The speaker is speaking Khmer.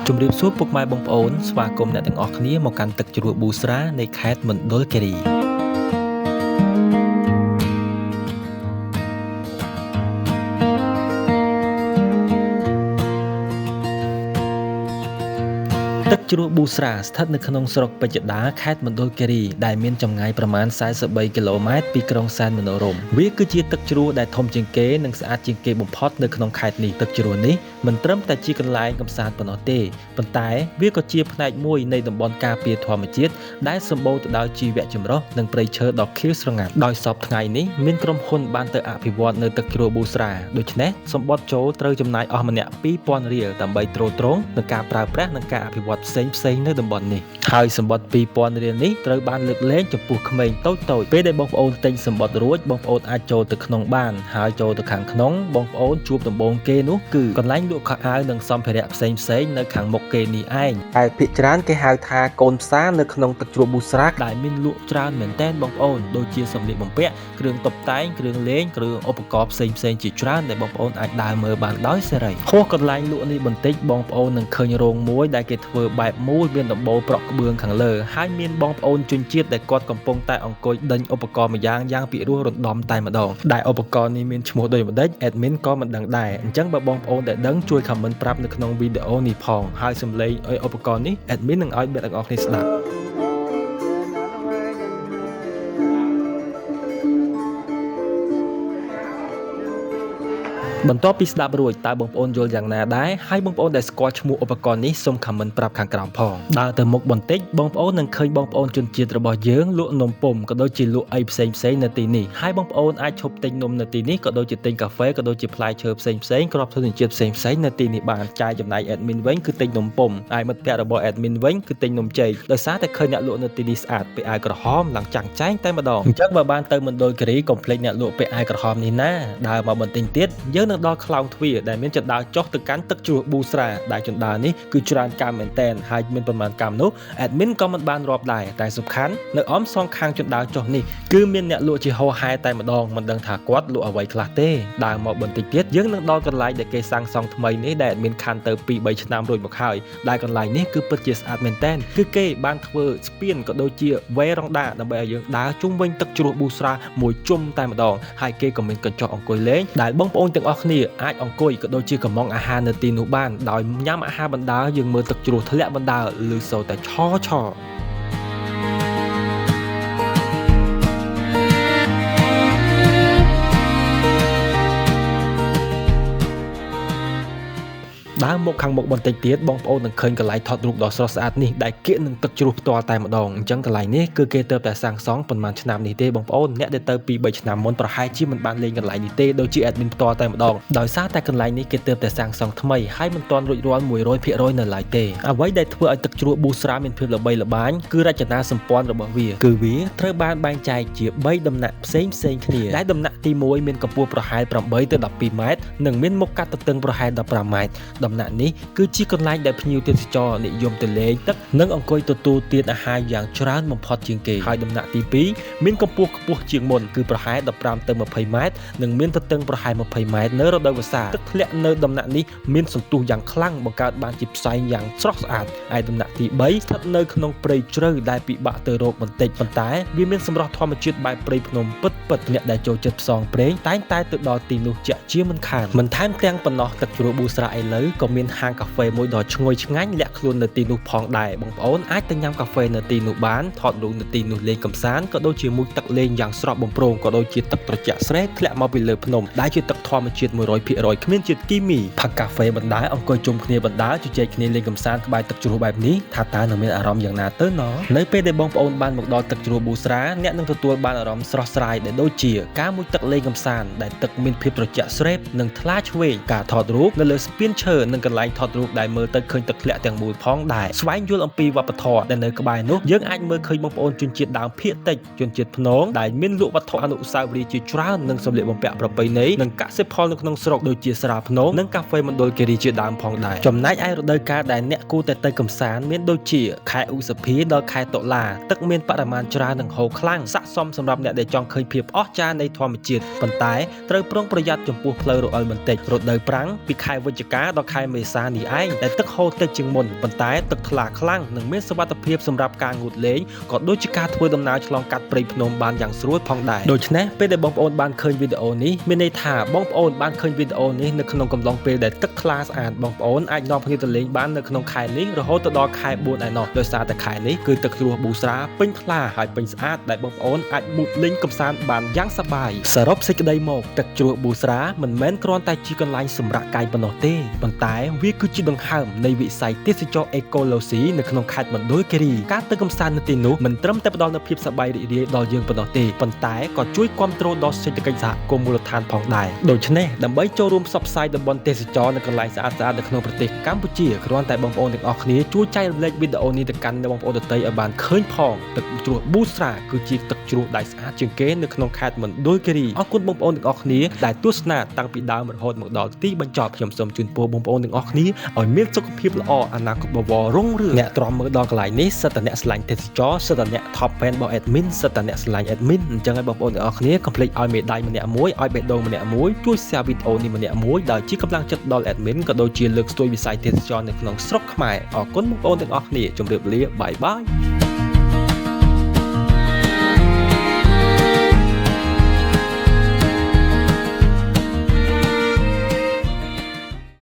ជំរាបសួរពុកម៉ែបងប្អូនស្វាគមន៍អ្នកទាំងអស់គ្នាមកកាន់ទឹកជ្រោះប៊ូស្រានៃខេត្តមណ្ឌលគិរីទឹកជ្រោះប៊ូស្រាស្ថិតនៅក្នុងស្រុកពេជ្រដាខេត្តមណ្ឌលគិរីដែលមានចម្ងាយប្រមាណ43គីឡូម៉ែត្រពីក្រុងសែនមនោរម្យវាគឺជាទឹកជ្រោះដែលធំជាងគេនិងស្អាតជាងគេបំផុតនៅក្នុងខេត្តនេះទឹកជ្រោះនេះមិនត្រឹមតែជាកន្លែងកម្សាន្តប៉ុណ្ណោះទេប៉ុន្តែវាក៏ជាផ្នែកមួយនៃតំបន់ការពារធម្មជាតិដែលសម្បូរទៅដោយជីវៈចម្រុះនិងព្រៃឈើដ៏ខៀវស្រងាត់ដោយសពថ្ងៃនេះមានក្រុមហ៊ុនបានទៅអភិវឌ្ឍនៅទឹកជ្រោះប៊ូស្រាដូច្នេះសម្បត្តិចូលត្រូវចំណាយអស់ម្នាក់2000រៀលដើម្បីទ្រទ្រង់នឹងការប្រើប្រាស់និងការអភិវឌ្ឍផ្សេងនៅតំបន់នេះហើយសម្បត្តិ2000រៀលនេះត្រូវបានលើកលែងចំពោះក្មេងតូចពេលដែលបងប្អូនទិញសម្បត្តិរួចបងប្អូនអាចចូលទៅក្នុងបានហើយចូលទៅខាងក្នុងបងប្អូនជួបដំបូងគេនោះគឺកន្លែងលក់ខោអាវនិងសម្ភារៈផ្សេងនៅខាងមុខគេនេះឯងហើយភាគច្រើនគេហៅថាកូនផ្សារនៅក្នុងទឹកជ្រោះប៊ូស្រាដែលមានលក់ច្រើនមែនទែនបងប្អូនដូចជាសម្លៀកបំពាក់គ្រឿងតុបតែងគ្រឿងលេងគ្រឿងឧបករណ៍ផ្សេងជាច្រើនដែលបងប្អូនអាចដើរមើលបានដោយសេរីហួសកន្លែងលក់នេះបន្តិចបងប្អូននឹងឃើញរោងមួយដែលគេធ្វើបែបមូលមានដំបូលប្រក់ក្បឿងខាងលើហើយមានបងប្អូនជនជាតិដែលគាត់កំពុងតែអង្គុយដេញឧបករណ៍ម្យ៉ាងពីរោះរណ្ដំតែម្ដងដែលឧបករណ៍នេះមានឈ្មោះដូចម្ដេច admin ក៏មិនដឹងដែរអញ្ចឹងបើបងប្អូនដែលដឹងជួយ comment ប្រាប់នៅក្នុងវីដេអូនេះផងហើយសំឡេងឧបករណ៍នេះ admin នឹងឲ្យអ្នកទាំងអស់គ្នាស្ដាប់បន្ទាប់ពីស្ដាប់រួចតើបងប្អូនយល់យ៉ាងណាដែរហើយបងប្អូនដែលស្គាល់ឈ្មោះឧបករណ៍នេះសូម comment ប្រាប់ខាងក្រោមផងដើរទៅមុខបន្តិចបងប្អូននឹងឃើញបងប្អូនជនជាតិរបស់យើងលក់នំពុម្ពក៏ដូចជាលក់អីផ្សេងនៅទីនេះហើយបងប្អូនអាចឈប់ទិញនំនៅទីនេះក៏ដូចជាទិញកាហ្វេក៏ដូចជាផ្លែឈើផ្សេងគ្រាប់ធញ្ញជាតិផ្សេងនៅទីនេះបានចាយចំណាយ admin វិញគឺទិញនំពុម្ពហើយមិត្តភ័ក្តិរបស់ admin វិញគឺទិញនំចេកដោយសារតែឃើញអ្នកលក់នៅទីនេះស្អាតពាក់អាវក្រហមឡើងចាំងចែងតែម្ដងអញ្ចឹងបើបានទៅមណ្ឌលគិរីកុំភ្លេចអ្នកលក់ពាក់អាវក្រហមនេះណាដើរមកបន្តិចទៀតយើងនឹងដល់ខ្លោងទ្វារដែលមានជណ្ដើរចុះទៅកាន់ទឹកជ្រោះប៊ូស្រាដែលជណ្ដើរនេះគឺច្រើនកាំមែនតែនហើយមានប្រមាណកាំនោះ admin ក៏មិនបានរាប់ដែរតែសំខាន់នៅអមសងខាងជណ្ដើរចុះនេះគឺមានអ្នកលក់ជាហោហែតែម្ដងមិនដឹងថាគាត់លក់អ្វីខ្លះទេដើរមកបន្តិចទៀតយើងនឹងដល់កន្លែងដែលគេសាងសង់ថ្មីនេះដែល admin ខាន់ទៅ 2-3 ឆ្នាំរួចមកហើយដែលកន្លែងនេះគឺពិតជាស្អាតមែនតែនគឺគេបានធ្វើស្ពានក៏ដូចជាវេរ៉ង់ដាដើម្បីឲ្យយើងដើរជុំវិញទឹកជ្រោះប៊ូស្រាមួយជុំតែម្ដងហើយគេក៏មានកញ្ចក់អង្គុយលេងដែលបងប្អូនទាំងអស់គ្នាអាចអង្គុយក៏ដូចជាកំងអាហារនៅទីនោះបានដោយញ៉ាំអាហារបណ្ដើរយើងមើលទឹកជ្រោះធ្លាក់បណ្ដើរឬសូរតែឆដើរមកខាងមុខបន្តិចទៀតបងប្អូននឹងឃើញកន្លែងថតរូបដ៏ស្រស់ស្អាតនេះដែលគៀកនឹងទឹកជ្រោះផ្ទាល់តែម្ដងអញ្ចឹងកន្លែងនេះគឺគេទើបតែសាងសង់ប៉ុន្មានឆ្នាំនេះទេបងប្អូនអ្នកដែលទៅ 2-3 ឆ្នាំមុនប្រហែលជាមិនបានលេងកន្លែងនេះទេដូចជា admin ផ្ទាល់តែម្ដងដោយសារតែកន្លែងនេះគេទើបតែសាងសង់ថ្មីហើយមិនទាន់រួចរាល់ 100% នៅឡើយទេអ្វីដែលធ្វើឲ្យទឹកជ្រោះប៊ូស្រាមានភាពល្បីល្បាញគឺរចនាសម្ព័ន្ធរបស់វាគឺវាត្រូវបានបែងចែកជា3ដំណាក់ផ្សេងគ្នាដែលដំណាក់ទី1មានកម្ពស់ប្រហែល8ទៅ12ម៉ែត្រនិងមានមុខកាត់ទទឹងប្រហែល15ម៉ែត្រដំណាក់នេះគឺជាកន្លែងដែលភ្ញៀវទេសចរនិយមទៅលេងទឹកនិងអង្គុយទទួលទានអាហារយ៉ាងច្រើនបំផុតជាងគេហើយដំណាក់ទី2មានកម្ពស់ខ្ពស់ជាងមុនគឺប្រហែល15ទៅ20ម៉ែត្រនិងមានទទឹងប្រហែល20ម៉ែត្រនៅរដូវវស្សាទឹកធ្លាក់នៅដំណាក់នេះមានសន្ទុះយ៉ាងខ្លាំងបង្កើតបានជាផ្សែងយ៉ាងស្រស់ស្អាតហើយដំណាក់ទី3ស្ថិតនៅក្នុងព្រៃជ្រៅដែលពិបាកទៅរកបន្តិចប៉ុន្តែវាមានសម្រស់ធម្មជាតិបែបព្រៃភ្នំពិតអ្នកដែលចូលចិត្តផ្សងព្រេងតែងតែទៅដល់ទីនោះជាក់ជាមិនខានមិនថែមទាំងប៉ុណ្ណោះទឹកជ្រោះប៊ូស្រាឥឡូវក៏មានហាងកាហ្វេមួយដ៏ឈ្ងុយឆ្ងាញ់លាក់ខ្លួននៅទីនោះផងដែរបងប្អូនអាចទៅញ៉ាំកាហ្វេនៅទីនោះបានថតរូបនៅទីនោះលេងកម្សាន្តក៏ដូចជាមួយទឹកលេងយ៉ាងស្រស់បំព្រងក៏ដូចជាទឹកត្រជាក់ស្រេកធ្លាក់មកពីលើភ្នំដែលជាទឹកធម្មជាតិ 100%គ្មានជាតិគីមីផឹកកាហ្វេបណ្ដើរអង្គុយជុំគ្នាបណ្ដើរជជែកគ្នាលេងកម្សាន្តក្បែរទឹកជ្រោះបែបនេះថាតើនឹងមានអារម្មណ៍យ៉ាងណាទៅណោះនៅពេលដែលបងប្អូនបានមកដល់ទឹកជ្រោះប៊ូស្រាអ្នកនឹងទទួលបានអារម្មណ៍ស្រស់ស្រាយដែលដូចជាការមុជទឹកលេងកម្សាន្តដែលទឹកមានភាពត្រជាក់ស្រេបនិងថ្លាឈ្វេងការថតរូបនៅលើស្ពានឈើនិងកន្លែងថតរូបដែលមើលទៅឃើញទឹកធ្លាក់ទាំងមូលផងដែរស្វែងយល់អំពីវប្បធម៌ដែលនៅក្បែរនោះយើងអាចមើលឃើញបងប្អូនជនជាតិដើមភាគតិចជនជាតិភ្នងដែលមានលក់វត្ថុអនុស្សាវរីយ៍ជាច្រើននិងសម្លៀកបំពាក់ប្រពៃណីនិងកសិផលនៅក្នុងស្រុកដូចជាស្រាភ្នំនិងកាហ្វេមណ្ឌលគិរីជាដើមផងដែរចំណែកឯរដូវកាលដែលអ្នកគួរតែទៅកម្សាន្តមានដូចជាខែឧសភាដល់ខែតុលាទឹកមានបរិមាណច្រើននិងហូរខ្លាំងស័ក្តិសមសម្រាប់អ្នកដែលចង់ឃើញភាពអស្ចារ្យនៃធម្មជាតិប៉ុន្តែត្រូវប្រុងប្រយ័ត្នចំពោះផ្លូវរអិលបន្តិចរដូវប្រាំងពីខែវិច្ឆិកាដល់ខែ ខែមេសានេះឯងដែលទឹកហូរតិចជាងមុនប៉ុន្តែទឹកថ្លាខ្លាំងនិងមានសុវត្ថិភាពសម្រាប់ការងូតលេងក៏ដូចជាការធ្វើដំណើរឆ្លងកាត់ព្រៃភ្នំបានយ៉ាងស្រួលផងដែរដូច្នេះពេលដែលបងប្អូនបានឃើញវីដេអូនេះមានន័យថាបងប្អូនបានឃើញវីដេអូនេះនៅក្នុងកំឡុងពេលដែលទឹកថ្លាស្អាតបងប្អូនអាចនាំគ្នាទៅលេងបាននៅក្នុងខែនេះរហូតដល់ខែ4ឯណោះដោយសារតែខែនេះគឺទឹកជ្រោះប៊ូស្រាពេញថ្លាហើយពេញស្អាតដែលបងប្អូនអាចមុជលេងកម្សាន្តបានយ៉ាងសប្បាយសរុបសេចក្តីមកទឹកជ្រោះប៊ូស្រាមិនមែនគ្រាន់តែជាកន្លែងសម្រាកកាយប៉ុណ្ណោះទេប៉ុន្តែវាគឺជាដង្ហើមនៃវិស័យទេសចរណ៍អេកូឡូស៊ីនៅក្នុងខេត្តមណ្ឌលគិរីការទៅកម្សាន្តនៅទីនោះមិនត្រឹមតែផ្ដល់នូវភាពសប្បាយរីករាយដល់យើងប៉ុណ្ណោះទេប៉ុន្តែក៏ជួយគាំទ្រដល់សេដ្ឋកិច្ចសហគមន៍មូលដ្ឋានផងដែរដូច្នេះដើម្បីចូលរួមផ្សព្វផ្សាយតំបន់ទេសចរណ៍នៅកន្លែងស្អាតៗនៅក្នុងប្រទេសកម្ពុជាគ្រាន់តែបងប្អូនទាំងអស់គ្នាជួយចែករំលែកវីដេអូនេះទៅកាន់បងប្អូនដទៃឲ្យបានឃើញផងទឹកជ្រោះប៊ូស្រាគឺជាទឹកជ្រោះដែលស្អាតជាងគេនៅក្នុងខេត្តមណ្ឌលគិរីអរគុណបងប្អូនទាំងអស់គ្នាដែលទស្សនាតាំងពីដើមរហូតមកដល់ទីបញ្ចប់ខ្ញុំសូមជូនពរបងប្អូនទាំងអស់គ្នាឲ្យមានសុខភាពល្អអនាគតបវររុងរឿងអ្នកទ្រាំមើលដល់កន្លែងនេះសិតតែអ្នកឆ្លាញ់ទេសចរសិតតែអ្នក top fan របស់ admin សិតតែអ្នកឆ្លាញ់ admin អញ្ចឹងឲ្យបងប្អូនទាំងអស់គ្នាកុំភ្លេចឲ្យមេដៃម្នាក់មួយឲ្យបេះដូងម្នាក់មួយជួយ share វីដេអូនេះម្នាក់មួយដែលជាកម្លាំងចិត្តដល់ admin ក៏ដូចជាលើកស្ទួយវិស័យទេសចរនៅក្នុងស្រុកខ្មែរអរគុណបងប្អូនទាំងអស់គ្នាជម្រាបលាបាយបាយ